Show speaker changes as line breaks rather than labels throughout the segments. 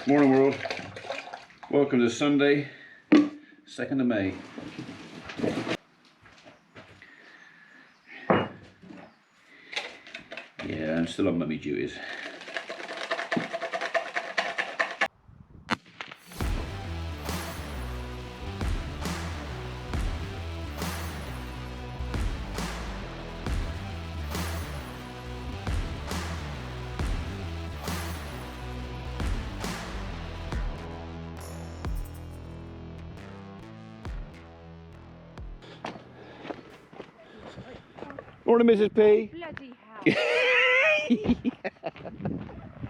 Morning world, welcome to Sunday, 2nd of May. Yeah, I'm still on mummy duties. Morning, Mrs. P.
Bloody hell. I'll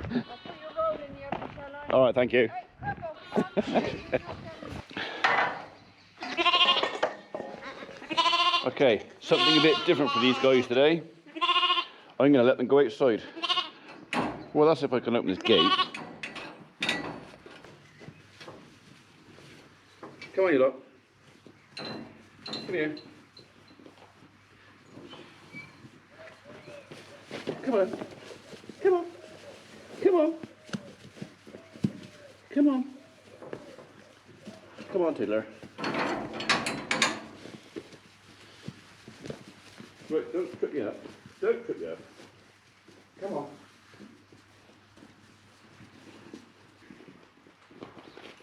put your roll in the oven, shall I?
Alright, thank you. Okay, something a bit different for these guys today. I'm going to let them go outside. Well, that's if I can open this gate. Come on, you lot. Come here. Come on. Come on. Come on. Come on. Come on, Tiddler. Right, don't trip me up. Don't trip me up. Come on.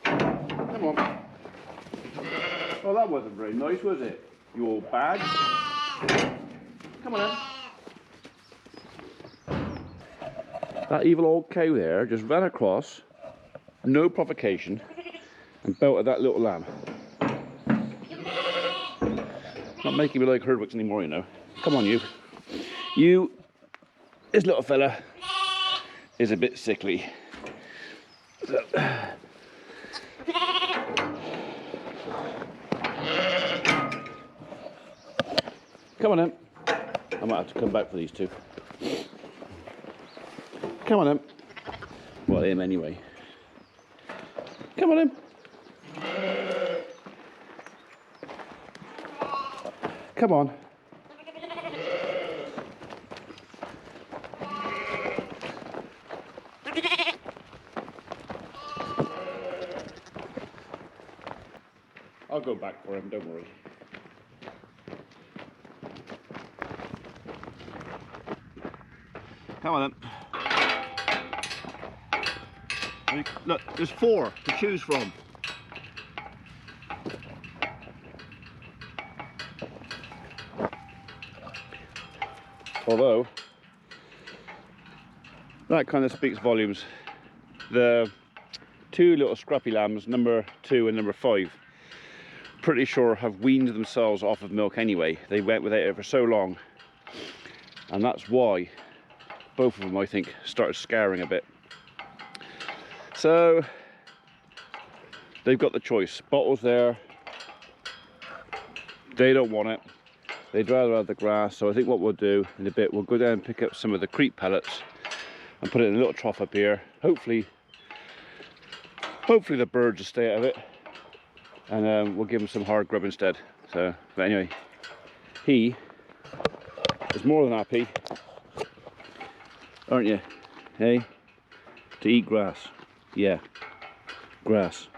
Come on. Well, that wasn't very nice, was it? You old bag. Come on then. That evil old cow there just ran across, no provocation, and belted that little lamb. Not making me like herdwicks anymore, you know. Come on, you. You, this little fella, is a bit sickly. So. Come on then. I might have to come back for these two. Come on then. Well, him anyway. Come on then. Come on. I'll go back for him, don't worry. Come on then. Look, there's 4 to choose from. Although, that kind of speaks volumes. The 2 little scrappy lambs, number 2 and number 5, pretty sure have weaned themselves off of milk anyway. They went without it for so long. And that's why both of them, I think, started scaring a bit. So they've got the choice. Bottle's there. They don't want it. They'd rather have the grass. So I think what we'll do in a bit, we'll go down and pick up some of the creep pellets and put it in a little trough up here. Hopefully the birds will stay out of it, and we'll give them some hard grub instead. So, but anyway, he is more than happy, aren't you? Hey, to eat grass. Yeah, grass.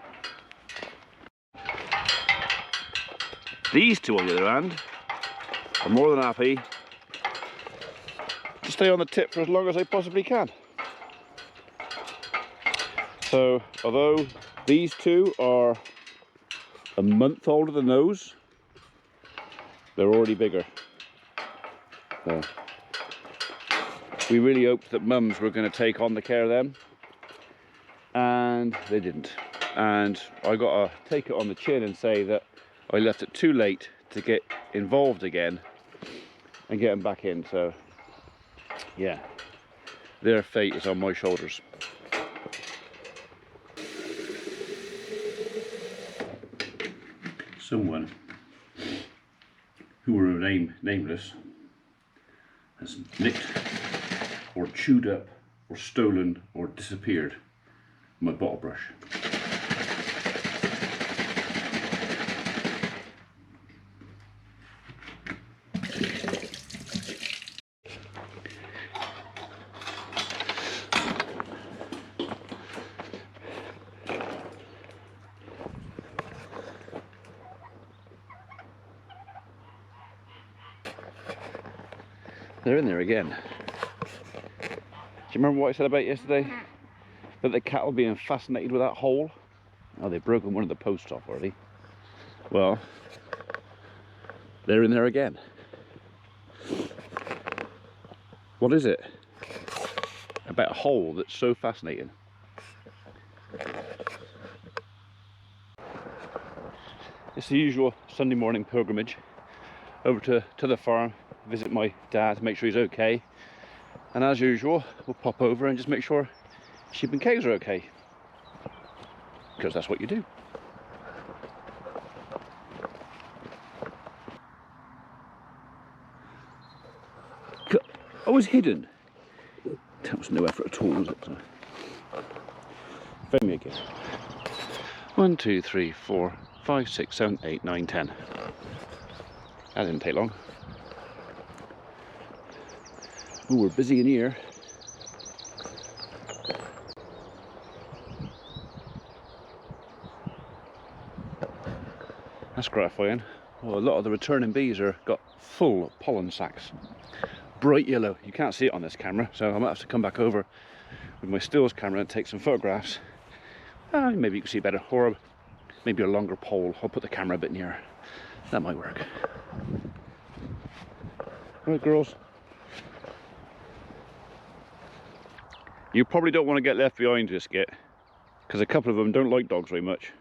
These two, on the other hand, are more than happy to stay on the tip for as long as they possibly can. So, although these two are a month older than those, they're already bigger. So, we really hoped that mums were going to take on the care of them, and they didn't. And I got to take it on the chin and say that I left it too late to get involved again and get them back in. So yeah, their fate is on my shoulders. Someone who will remain nameless has nicked or chewed up or stolen or disappeared my bottle brush. They're in there again. Do you remember what I said about yesterday? That the cattle being fascinated with that hole? Oh, they've broken one of the posts off already. Well, they're in there again. What is it about a hole that's so fascinating? It's the usual Sunday morning pilgrimage over to the farm, visit my dad, make sure he's okay. And as usual, we'll pop over and just make sure sheep and cows are okay. Because that's what you do. I was hidden. That was no effort at all, was it? Phone me again. 1, 2, 3, 4, 5, 6, 7, 8, 9, 10. That didn't take long. Oh, we're busy in here. That's gratifying. Well, a lot of the returning bees are got full pollen sacs. Bright yellow. You can't see it on this camera, so I might have to come back over with my stills camera and take some photographs. Maybe you can see better, or maybe a longer pole. I'll put the camera a bit nearer. That might work. Right, girls. You probably don't want to get left behind this skit, because a couple of them don't like dogs very much.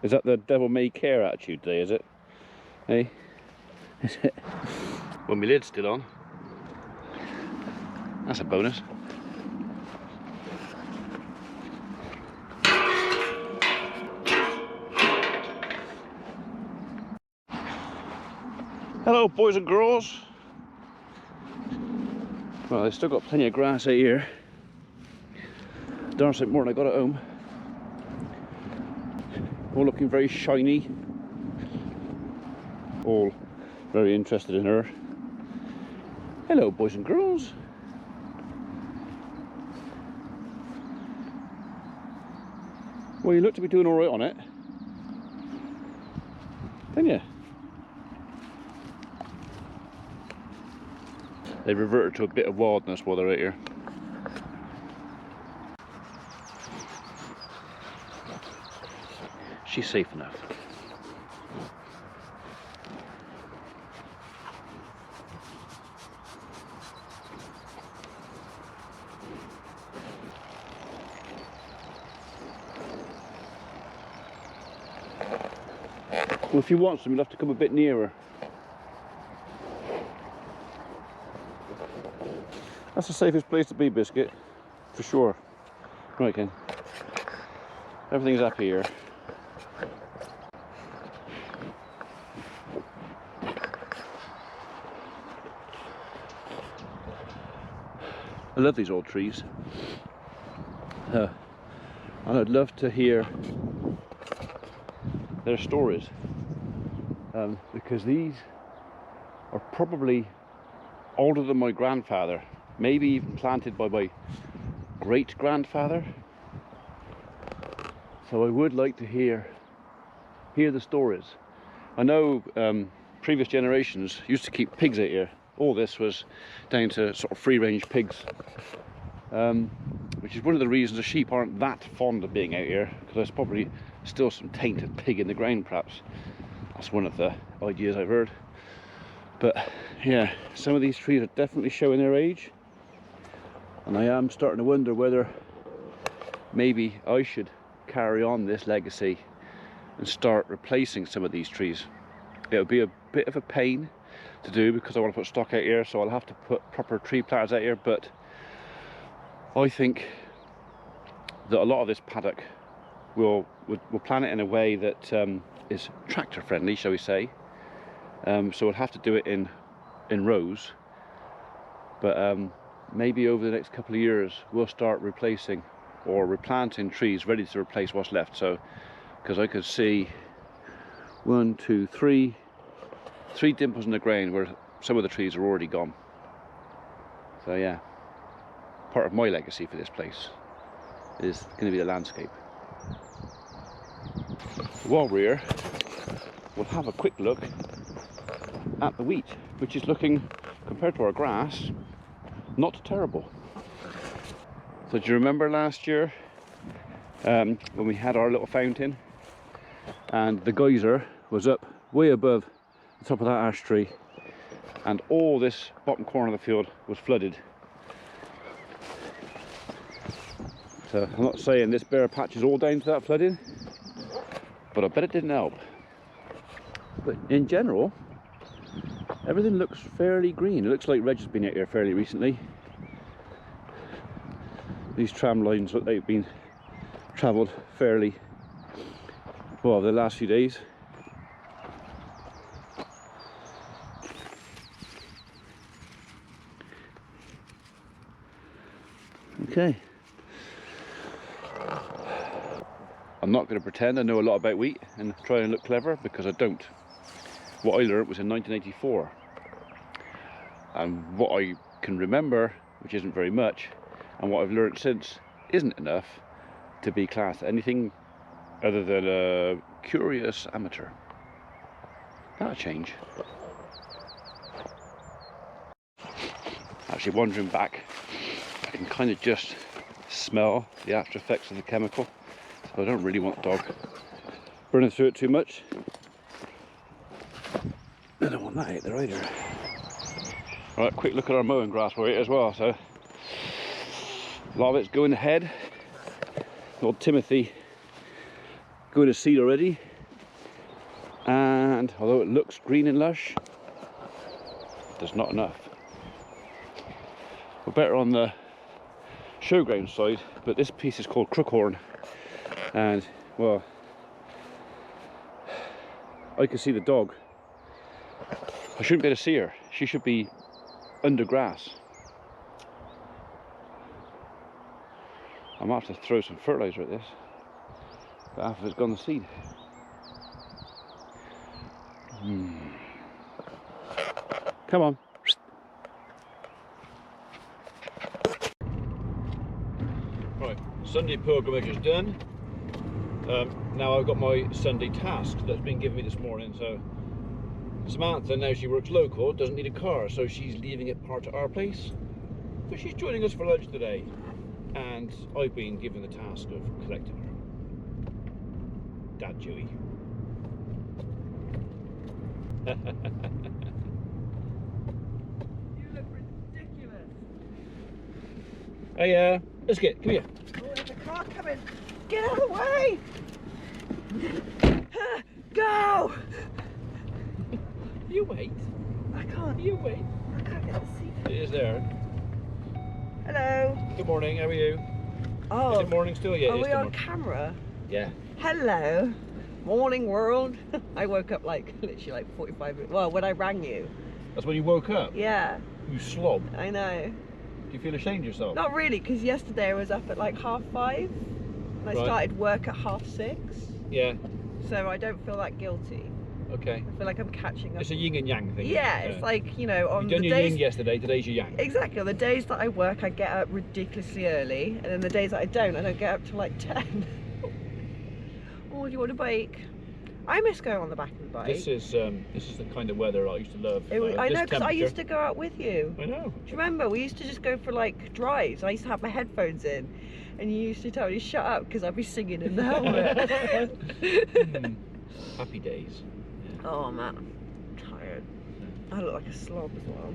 Is that the devil may care attitude today, is it? Hey? Is it? Well, my lid's still on. That's a bonus. Hello, boys and girls. Well, they've still got plenty of grass out here. Darn sight more than I got at home. All looking very shiny. All very interested in her. Hello, boys and girls. Well, you look to be doing all right on it, don't you? They reverted to a bit of wildness while they're out here. She's safe enough. Well, if you want some, you'll have to come a bit nearer. That's the safest place to be, Biscuit, for sure. Right, Ken. Everything's up here. I love these old trees. And I'd love to hear their stories. Because these are probably older than my grandfather. Maybe even planted by my great-grandfather. So I would like to hear the stories. I know previous generations used to keep pigs out here. All this was down to sort of free-range pigs, which is one of the reasons the sheep aren't that fond of being out here, because there's probably still some tainted pig in the ground, perhaps. That's one of the ideas I've heard. But yeah, some of these trees are definitely showing their age, and I am starting to wonder whether maybe I should carry on this legacy and start replacing some of these trees. It'll be a bit of a pain to do because I want to put stock out here, so I'll have to put proper tree planters out here, but I think that a lot of this paddock we'll plan it in a way that is tractor friendly, shall we say. So we'll have to do it in rows, but maybe over the next couple of years we'll start replacing or replanting trees ready to replace what's left. So because I could see 1, 2, 3 dimples in the ground where some of the trees are already gone. So yeah, part of my legacy for this place is going to be the landscape. While we're here, we'll have a quick look at the wheat, which is looking, compared to our grass, not terrible. So do you remember last year when we had our little fountain and the geyser was up way above the top of that ash tree and all this bottom corner of the field was flooded? So I'm not saying this bare patch is all down to that flooding, but I bet it didn't help. But in general, everything looks fairly green. It looks like Reg has been out here fairly recently. These tram lines, they've been travelled fairly well the last few days. Okay. I'm not going to pretend I know a lot about wheat and try and look clever, because I don't. What I learned was in 1984, and what I can remember, which isn't very much, and what I've learned since isn't enough to be classed anything other than a curious amateur. That'll change. Actually, wandering back, I can kind of just smell the after effects of the chemical, so I don't really want the dog burning through it too much. I don't want that out there either. Right, quick look at our mowing grass for it as well. So a lot of it's going ahead. Old Timothy going to seed already, and although it looks green and lush, there's not enough. We're better on the showground side, but this piece is called Crookhorn, and well, I can see the dog. I shouldn't be able to see her. She should be under grass. I might have to throw some fertilizer at this, but half of it's gone to seed. Come on. Right, Sunday pilgrimage is done. Now I've got my Sunday task that's been given me this morning. So Samantha, now she works local, doesn't need a car, so she's leaving it parked at our place. So she's joining us for lunch today, and I've been given the task of collecting her. Dad Joey.
You look ridiculous.
Hey, Biscuit, come here.
Oh, there's a car coming. Get out of the way. Go.
You wait.
I can't.
You wait.
I can't get the seat.
It is there.
Hello.
Good morning, how are you?
Oh.
Is it morning still? Yeah,
Are
it is
we
still
on
morning.
camera?
Yeah.
Hello. Morning world. I woke up like literally like 45 minutes. Well, when I rang you.
That's when you woke up?
Yeah.
You slob.
I know.
Do you feel ashamed of yourself?
Not really, because yesterday I was up at like 5:30 and I
Right.
started work at 6:30.
Yeah.
So I don't feel that guilty.
Okay.
I feel like I'm catching up.
It's a yin and yang thing.
Yeah, it's like, you know, on
You've
the
done your
days.
yin yesterday, today's your yang.
Exactly. On the days that I work, I get up ridiculously early, and then the days that I don't get up till like 10. Oh, do you want a bike? I miss going on the back of the bike.
This is the kind of weather I used to love.
I
This
know, because I
temperature.
used to go out with you.
I know.
Do you remember? We used to just go for like drives. I used to have my headphones in, and you used to tell me to shut up because I'd be singing in the helmet.
Happy days.
Oh man, I'm tired. I look like a slob as well.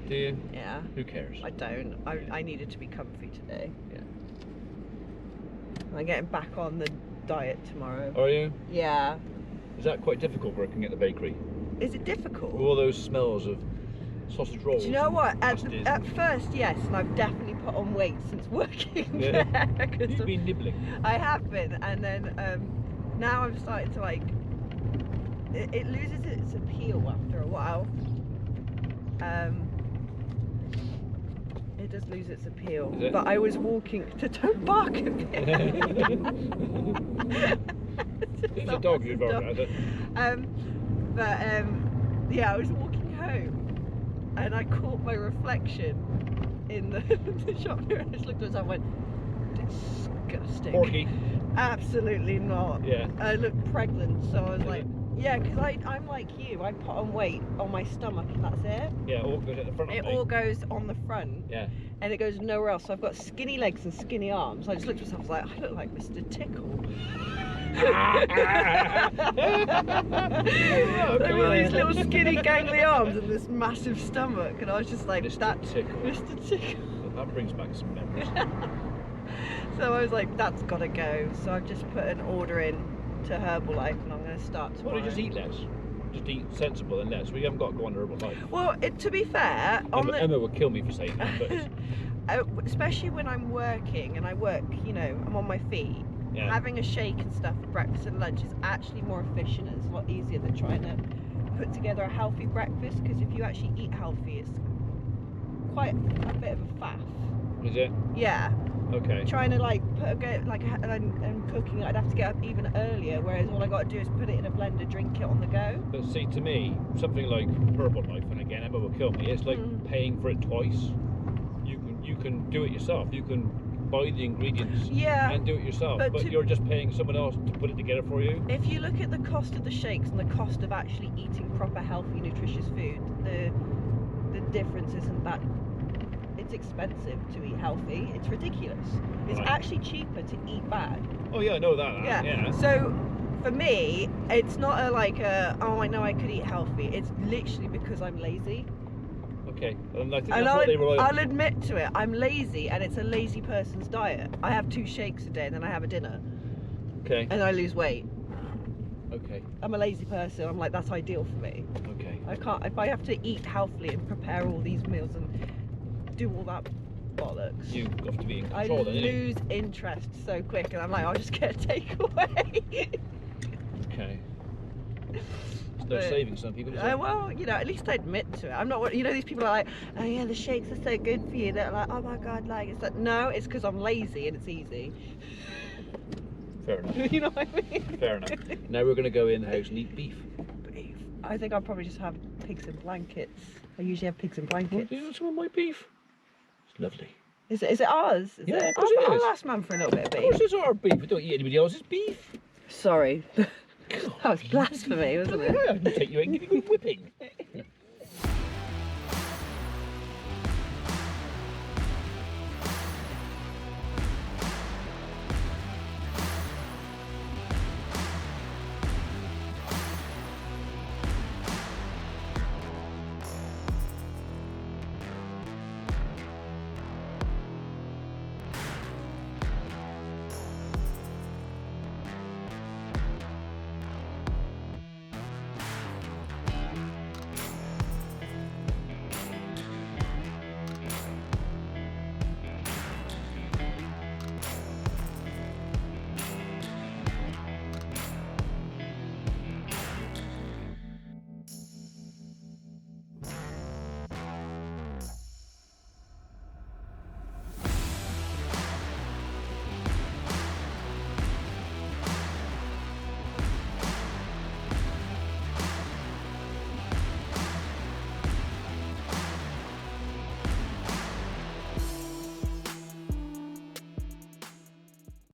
Do you?
Yeah.
Who cares?
I don't. I needed to be comfy today.
Yeah.
I'm getting back on the diet tomorrow.
Are you?
Yeah.
Is that quite difficult working at the bakery?
Is it difficult?
With all those smells of sausage rolls.
Do you know
and
what?
pasties
At
and-
first, yes, and I've definitely put on weight since working
Yeah.
there. 'Cause
You've been nibbling.
I have been, and then now I'm starting to like. It loses its appeal after a while. It does lose its appeal.
Is it?
But I was walking to don't bark at me.
It's a dog you'd bark at, is it?
Yeah, I was walking home and I caught my reflection in the, the shop mirror and I just looked at myself and went, disgusting.
Porky.
Absolutely not.
Yeah.
I look pregnant, so I was
Is
like,
it?
yeah, because I'm like you. I put on weight on my stomach, and that's it.
Yeah, all goes at the front
It
of me.
all goes on the front,
Yeah.
and it goes nowhere else. So I've got skinny legs and skinny arms. I just looked at myself, I was like, I look like Mr. Tickle. I've got these little skinny gangly arms and this massive stomach, and I was just like,
Mr. Tickle.
Mr. Tickle.
That brings back some memories.
So I was like, that's gotta go. So I've just put an order in to Herbalife, and I'm going to start tomorrow.
Well, you just eat less. Just eat sensible and less. We haven't got to go on Herbalife.
Well, to be fair,
Emma would kill me for saying that, but
especially when I'm working and I work, you know, I'm on my feet.
yeah.
Having a shake and stuff for breakfast and lunch is actually more efficient, and it's a lot easier than trying to put together a healthy breakfast, because if you actually eat healthy, it's quite a bit of a faff.
Is it?
Yeah.
Okay.
Trying to like and cooking, I'd have to get up even earlier, whereas all I got to do is put it in a blender, drink it on the go.
But see, to me, something like Herbalife, and again, Emma will kill me, it's like paying for it twice. You can do it yourself. You can buy the ingredients and do it yourself, but you're just paying someone else to put it together for you.
If you look at the cost of the shakes and the cost of actually eating proper, healthy, nutritious food, the difference isn't that. It's expensive to eat healthy. It's ridiculous. It's actually cheaper to eat bad.
Oh yeah, I know that. Yeah.
So for me, it's not oh, I know I could eat healthy. It's literally because I'm lazy.
Okay, and I think that's what they rely on.
I'll admit to it. I'm lazy, and it's a lazy person's diet. I have 2 shakes a day, and then I have a dinner.
Okay.
And I lose weight.
Okay.
I'm a lazy person. I'm like, that's ideal for me.
Okay.
I can't. If I have to eat healthily and prepare all these meals and do all that bollocks,
You have to be in control.
I lose interest so quick, and I'm like, I'll just get a takeaway.
Okay. There's no saving some people. Is
Well, you know, at least I admit to it. I'm not. You know, these people are like, oh yeah, the shakes are so good for you. They're like, oh my god, like it's like, no, it's because I'm lazy and it's easy.
Fair enough.
You know what I mean?
Fair enough. Now we're going to go in the house and eat beef.
Beef. I think I'll probably just have pigs in blankets. I usually have pigs in
Well,
blankets.
do you want some of my beef? It's lovely.
Is it ours?
Yeah,
it?
of course it is.
I'll ask Mum for a little bit of
Of course
beef.
it's our beef. We don't eat anybody else's beef.
Sorry. That was blasphemy, wasn't it?
Yeah, I can take you and give you a good whipping.